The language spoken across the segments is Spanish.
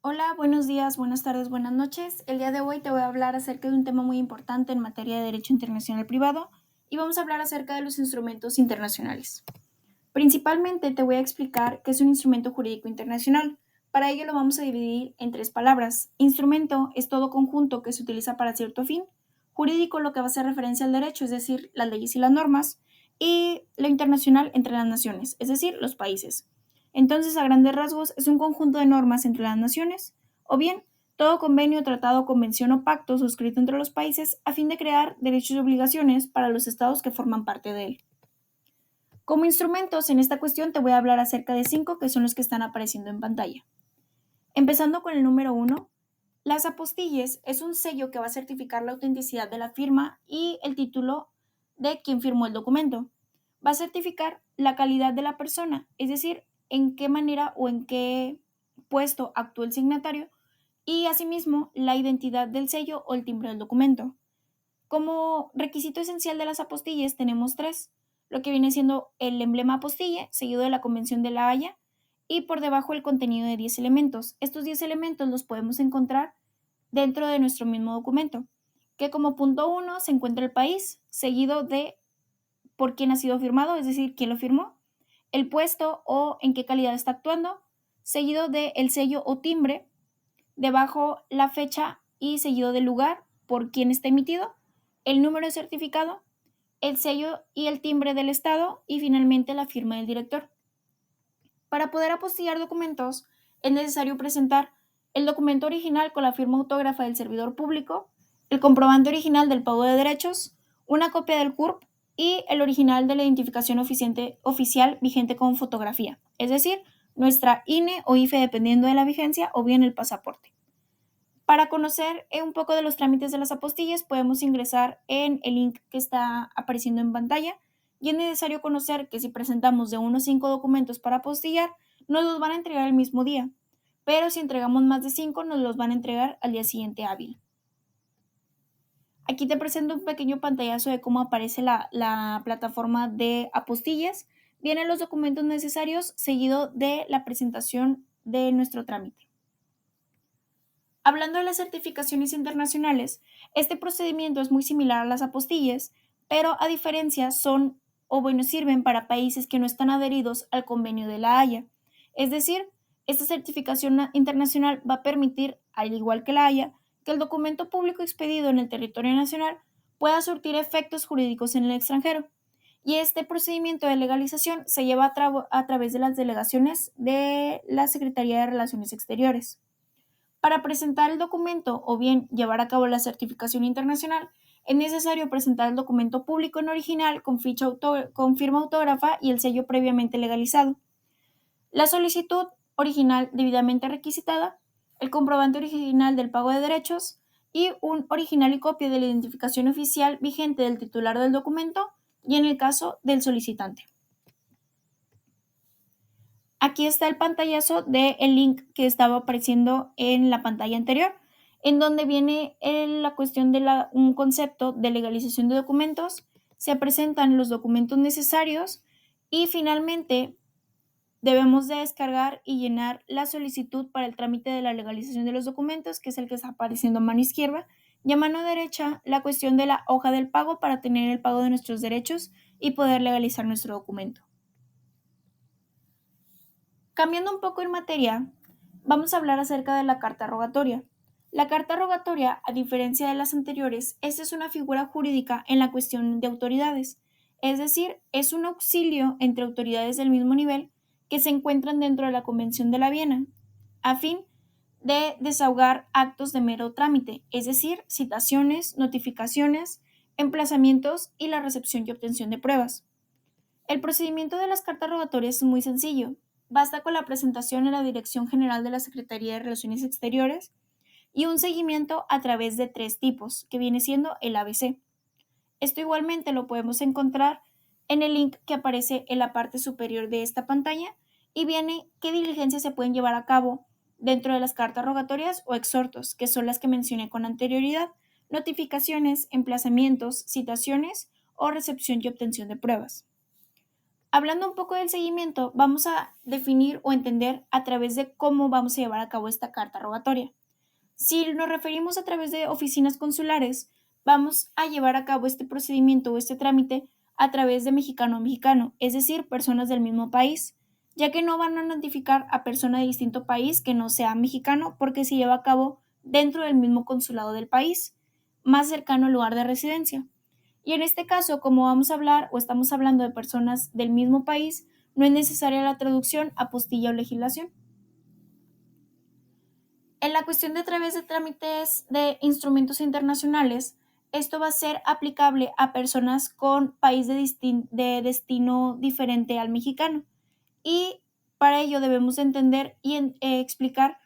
Hola, buenos días, buenas tardes, buenas noches. El día de hoy te voy a hablar acerca de un tema muy importante en materia de derecho internacional privado y vamos a hablar acerca de los instrumentos internacionales. Principalmente te voy a explicar qué es un instrumento jurídico internacional. Para ello lo vamos a dividir en tres palabras. Instrumento es todo conjunto que se utiliza para cierto fin. Jurídico lo que va a hacer referencia al derecho, es decir, las leyes y las normas. Y lo internacional entre las naciones, es decir, los países. Entonces, a grandes rasgos, es un conjunto de normas entre las naciones, o bien todo convenio, tratado, convención o pacto suscrito entre los países a fin de crear derechos y obligaciones para los estados que forman parte de él. Como instrumentos, en esta cuestión te voy a hablar acerca de 5 que son los que están apareciendo en pantalla. Empezando con el número 1, las apostilles es un sello que va a certificar la autenticidad de la firma y el título de quien firmó el documento. Va a certificar la calidad de la persona, es decir, en qué manera o en qué puesto actuó el signatario y asimismo la identidad del sello o el timbre del documento. Como requisito esencial de las apostilles tenemos tres, lo que viene siendo el emblema apostille, seguido de la Convención de La Haya, y por debajo el contenido de 10 elementos. Estos 10 elementos los podemos encontrar dentro de nuestro mismo documento, que como punto 1 se encuentra el país, seguido de por quién ha sido firmado, es decir, quién lo firmó, el puesto o en qué calidad está actuando, seguido de el sello o timbre, debajo la fecha y seguido del lugar por quién está emitido, el número de certificado, el sello y el timbre del Estado y finalmente la firma del director. Para poder apostillar documentos es necesario presentar el documento original con la firma autógrafa del servidor público, el comprobante original del pago de derechos, una copia del CURP y el original de la identificación oficial vigente con fotografía, es decir, nuestra INE o IFE dependiendo de la vigencia o bien el pasaporte. Para conocer un poco de los trámites de las apostillas, podemos ingresar en el link que está apareciendo en pantalla y es necesario conocer que si presentamos de 1 a 5 documentos para apostillar, nos los van a entregar el mismo día, pero si entregamos más de 5, nos los van a entregar al día siguiente hábil. Aquí te presento un pequeño pantallazo de cómo aparece la plataforma de apostillas. Vienen los documentos necesarios seguido de la presentación de nuestro trámite. Hablando de las certificaciones internacionales, este procedimiento es muy similar a las apostillas, pero a diferencia sirven para países que no están adheridos al Convenio de La Haya. Es decir, esta certificación internacional va a permitir, al igual que La Haya, que el documento público expedido en el territorio nacional pueda surtir efectos jurídicos en el extranjero. Y este procedimiento de legalización se lleva a través de las delegaciones de la Secretaría de Relaciones Exteriores. Para presentar el documento o bien llevar a cabo la certificación internacional, es necesario presentar el documento público en original con firma autógrafa y el sello previamente legalizado, la solicitud original debidamente requisitada, el comprobante original del pago de derechos y un original y copia de la identificación oficial vigente del titular del documento y en el caso del solicitante. Aquí está el pantallazo del link que estaba apareciendo en la pantalla anterior, en donde viene la cuestión de un concepto de legalización de documentos, se presentan los documentos necesarios y finalmente debemos de descargar y llenar la solicitud para el trámite de la legalización de los documentos, que es el que está apareciendo a mano izquierda, y a mano derecha la cuestión de la hoja del pago para tener el pago de nuestros derechos y poder legalizar nuestro documento. Cambiando un poco en materia, vamos a hablar acerca de la carta rogatoria. La carta rogatoria, a diferencia de las anteriores, esta es una figura jurídica en la cuestión de autoridades, es decir, es un auxilio entre autoridades del mismo nivel que se encuentran dentro de la Convención de la Viena, a fin de desahogar actos de mero trámite, es decir, citaciones, notificaciones, emplazamientos y la recepción y obtención de pruebas. El procedimiento de las cartas rogatorias es muy sencillo. Basta con la presentación en la Dirección General de la Secretaría de Relaciones Exteriores y un seguimiento a través de 3 tipos, que viene siendo el ABC. Esto igualmente lo podemos encontrar en el link que aparece en la parte superior de esta pantalla y viene qué diligencias se pueden llevar a cabo dentro de las cartas rogatorias o exhortos, que son las que mencioné con anterioridad, notificaciones, emplazamientos, citaciones o recepción y obtención de pruebas. Hablando un poco del seguimiento, vamos a definir o entender a través de cómo vamos a llevar a cabo esta carta rogatoria. Si nos referimos a través de oficinas consulares, vamos a llevar a cabo este procedimiento o este trámite a través de mexicano a mexicano, es decir, personas del mismo país, ya que no van a notificar a persona de distinto país que no sea mexicano porque se lleva a cabo dentro del mismo consulado del país, más cercano al lugar de residencia. Y en este caso, como vamos a hablar o estamos hablando de personas del mismo país, no es necesaria la traducción, apostilla o legislación. En la cuestión de a través de trámites de instrumentos internacionales, esto va a ser aplicable a personas con país de destino diferente al mexicano. Y para ello debemos entender y explicar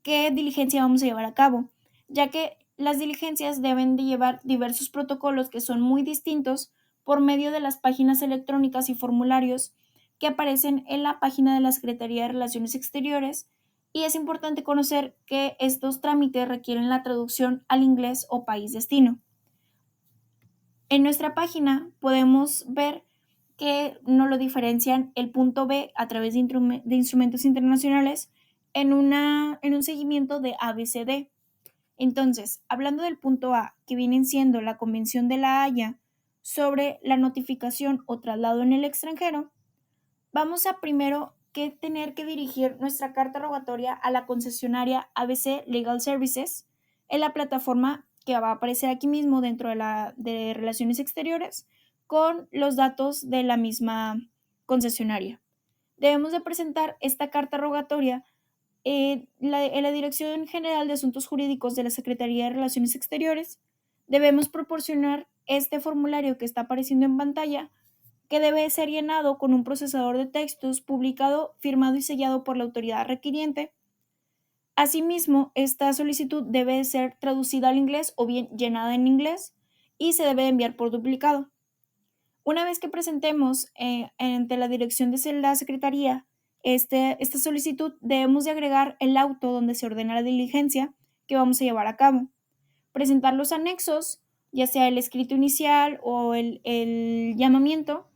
qué diligencia vamos a llevar a cabo, ya que las diligencias deben de llevar diversos protocolos que son muy distintos por medio de las páginas electrónicas y formularios que aparecen en la página de la Secretaría de Relaciones Exteriores, y es importante conocer que estos trámites requieren la traducción al inglés o país destino. En nuestra página podemos ver que no lo diferencian el punto B a través de instrumentos internacionales en un seguimiento de ABCD. Entonces, hablando del punto A, que viene siendo la Convención de la Haya sobre la notificación o traslado en el extranjero, vamos a primero que tener que dirigir nuestra carta rogatoria a la concesionaria ABC Legal Services en la plataforma que va a aparecer aquí mismo dentro de Relaciones Exteriores con los datos de la misma concesionaria. Debemos de presentar esta carta rogatoria en la Dirección General de Asuntos Jurídicos de la Secretaría de Relaciones Exteriores. Debemos proporcionar este formulario que está apareciendo en pantalla, que debe ser llenado con un procesador de textos publicado, firmado y sellado por la autoridad requiriente. Asimismo, esta solicitud debe ser traducida al inglés o bien llenada en inglés y se debe enviar por duplicado. Una vez que presentemos ante la dirección de la Secretaría esta solicitud, debemos de agregar el auto donde se ordena la diligencia que vamos a llevar a cabo, presentar los anexos, ya sea el escrito inicial o el llamamiento,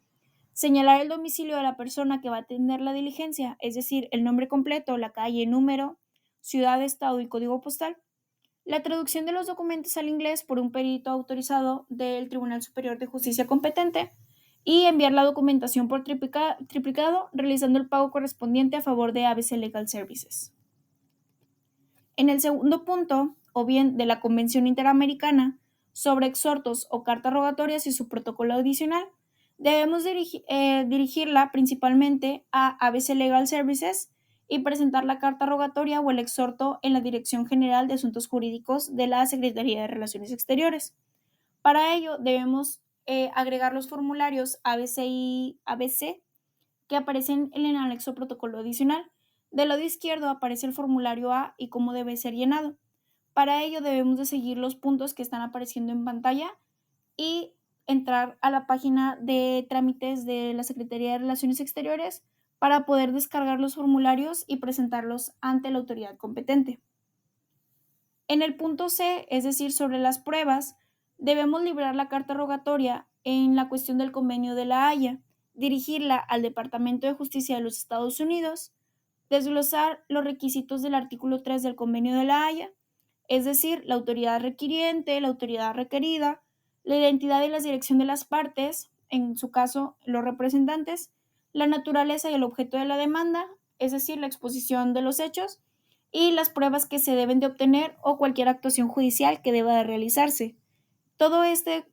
señalar el domicilio de la persona que va a atender la diligencia, es decir, el nombre completo, la calle, número, ciudad, estado y código postal, la traducción de los documentos al inglés por un perito autorizado del Tribunal Superior de Justicia competente y enviar la documentación por triplicado, realizando el pago correspondiente a favor de ABC Legal Services. En el segundo punto, o bien de la Convención Interamericana sobre exhortos o cartas rogatorias y su protocolo adicional, debemos dirigirla principalmente a ABC Legal Services y presentar la carta rogatoria o el exhorto en la Dirección General de Asuntos Jurídicos de la Secretaría de Relaciones Exteriores. Para ello debemos agregar los formularios ABC y ABC que aparecen en el anexo protocolo adicional. Del lado izquierdo aparece el formulario A y cómo debe ser llenado. Para ello debemos de seguir los puntos que están apareciendo en pantalla y entrar a la página de trámites de la Secretaría de Relaciones Exteriores para poder descargar los formularios y presentarlos ante la autoridad competente. En el punto C, es decir, sobre las pruebas, debemos librar la carta rogatoria en la cuestión del convenio de la Haya, dirigirla al Departamento de Justicia de los Estados Unidos, desglosar los requisitos del artículo 3 del convenio de la Haya, es decir, la autoridad requiriente, la autoridad requerida, la identidad y la dirección de las partes, en su caso los representantes, la naturaleza y el objeto de la demanda, es decir, la exposición de los hechos, y las pruebas que se deben de obtener o cualquier actuación judicial que deba de realizarse. Todo esta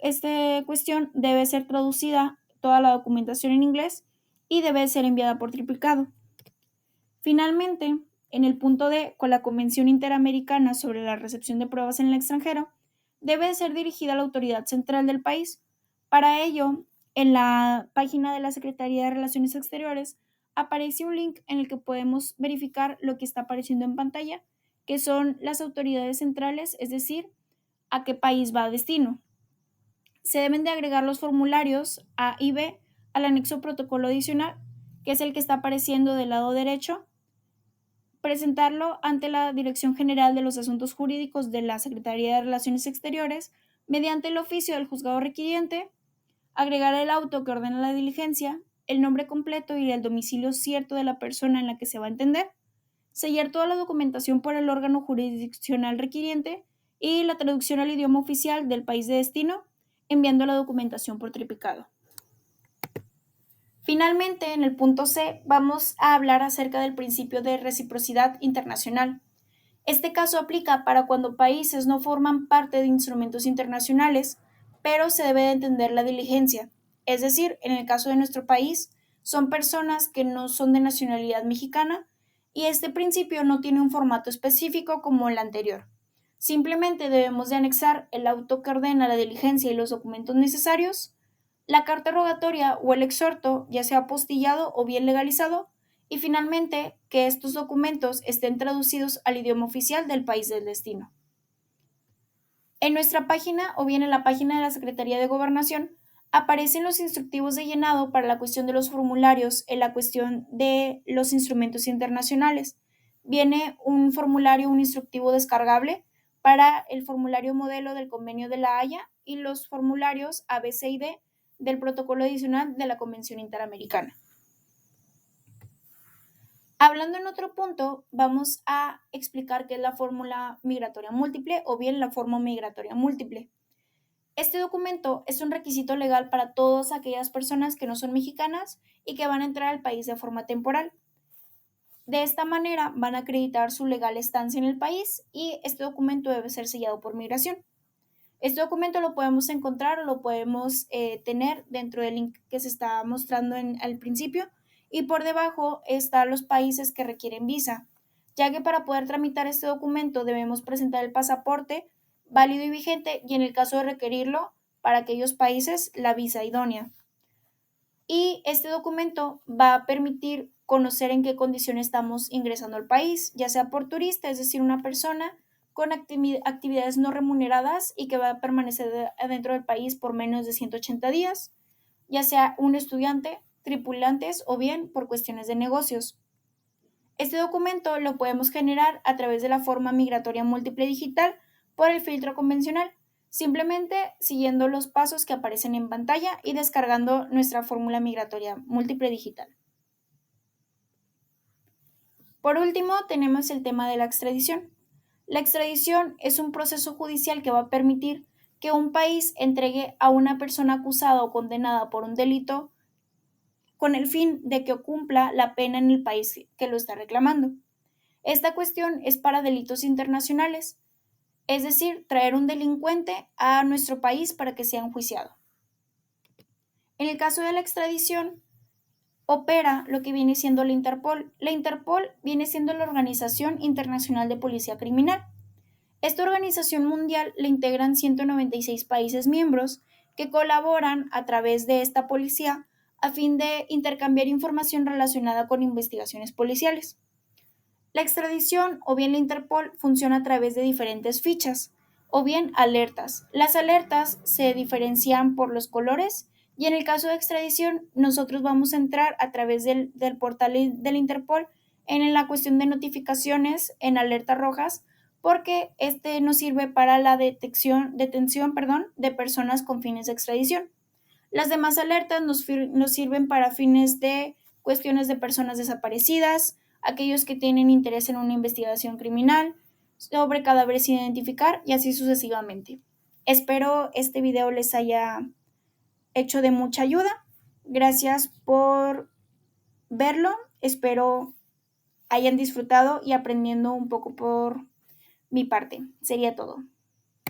cuestión debe ser traducida, toda la documentación en inglés, y debe ser enviada por triplicado. Finalmente, en el punto D, con la Convención Interamericana sobre la recepción de pruebas en el extranjero, debe ser dirigida a la autoridad central del país. Para ello, en la página de la Secretaría de Relaciones Exteriores aparece un link en el que podemos verificar lo que está apareciendo en pantalla, que son las autoridades centrales, es decir, a qué país va a destino. Se deben de agregar los formularios A y B al anexo protocolo adicional, que es el que está apareciendo del lado derecho, presentarlo ante la Dirección General de los Asuntos Jurídicos de la Secretaría de Relaciones Exteriores mediante el oficio del juzgado requiriente, agregar el auto que ordena la diligencia el nombre completo y el domicilio cierto de la persona en la que se va a entender, sellar toda la documentación por el órgano jurisdiccional requiriente y la traducción al idioma oficial del país de destino, enviando la documentación por triplicado. Finalmente, en el punto C, vamos a hablar acerca del principio de reciprocidad internacional. Este caso aplica para cuando países no forman parte de instrumentos internacionales, pero se debe de entender la diligencia. Es decir, en el caso de nuestro país, son personas que no son de nacionalidad mexicana y este principio no tiene un formato específico como el anterior. Simplemente debemos de anexar el auto que ordena la diligencia y los documentos necesarios, la carta rogatoria o el exhorto, ya sea apostillado o bien legalizado, y finalmente que estos documentos estén traducidos al idioma oficial del país del destino. En nuestra página o bien en la página de la Secretaría de Gobernación aparecen los instructivos de llenado para la cuestión de los formularios en la cuestión de los instrumentos internacionales. Viene un formulario, un instructivo descargable para el formulario modelo del Convenio de la Haya y los formularios A, B, C y D del protocolo adicional de la Convención Interamericana. Hablando en otro punto, vamos a explicar qué es la fórmula migratoria múltiple o bien la forma migratoria múltiple. Este documento es un requisito legal para todas aquellas personas que no son mexicanas y que van a entrar al país de forma temporal. De esta manera van a acreditar su legal estancia en el país y este documento debe ser sellado por migración. Este documento lo podemos encontrar o lo podemos tener dentro del link que se está mostrando al principio y por debajo están los países que requieren visa, ya que para poder tramitar este documento debemos presentar el pasaporte válido y vigente y en el caso de requerirlo para aquellos países la visa idónea. Y este documento va a permitir conocer en qué condición estamos ingresando al país, ya sea por turista, es decir, una persona con actividades no remuneradas y que va a permanecer adentro del país por menos de 180 días, ya sea un estudiante, tripulantes o bien por cuestiones de negocios. Este documento lo podemos generar a través de la forma migratoria múltiple digital por el filtro convencional, simplemente siguiendo los pasos que aparecen en pantalla y descargando nuestra fórmula migratoria múltiple digital. Por último, tenemos el tema de la extradición. La extradición es un proceso judicial que va a permitir que un país entregue a una persona acusada o condenada por un delito con el fin de que cumpla la pena en el país que lo está reclamando. Esta cuestión es para delitos internacionales, es decir, traer un delincuente a nuestro país para que sea enjuiciado. En el caso de la extradición, opera lo que viene siendo la Interpol. La Interpol viene siendo la Organización Internacional de Policía Criminal. Esta organización mundial la integran 196 países miembros que colaboran a través de esta policía a fin de intercambiar información relacionada con investigaciones policiales. La extradición o bien la Interpol funciona a través de diferentes fichas o bien alertas. Las alertas se diferencian por los colores y en el caso de extradición nosotros vamos a entrar a través del portal de la Interpol en la cuestión de notificaciones en alertas rojas porque este nos sirve para la detención de personas con fines de extradición. Las demás alertas nos sirven para fines de cuestiones de personas desaparecidas, aquellos que tienen interés en una investigación criminal, sobre cadáveres sin identificar y así sucesivamente. Espero este video les haya hecho de mucha ayuda. Gracias por verlo. Espero hayan disfrutado y aprendiendo un poco por mi parte. Sería todo.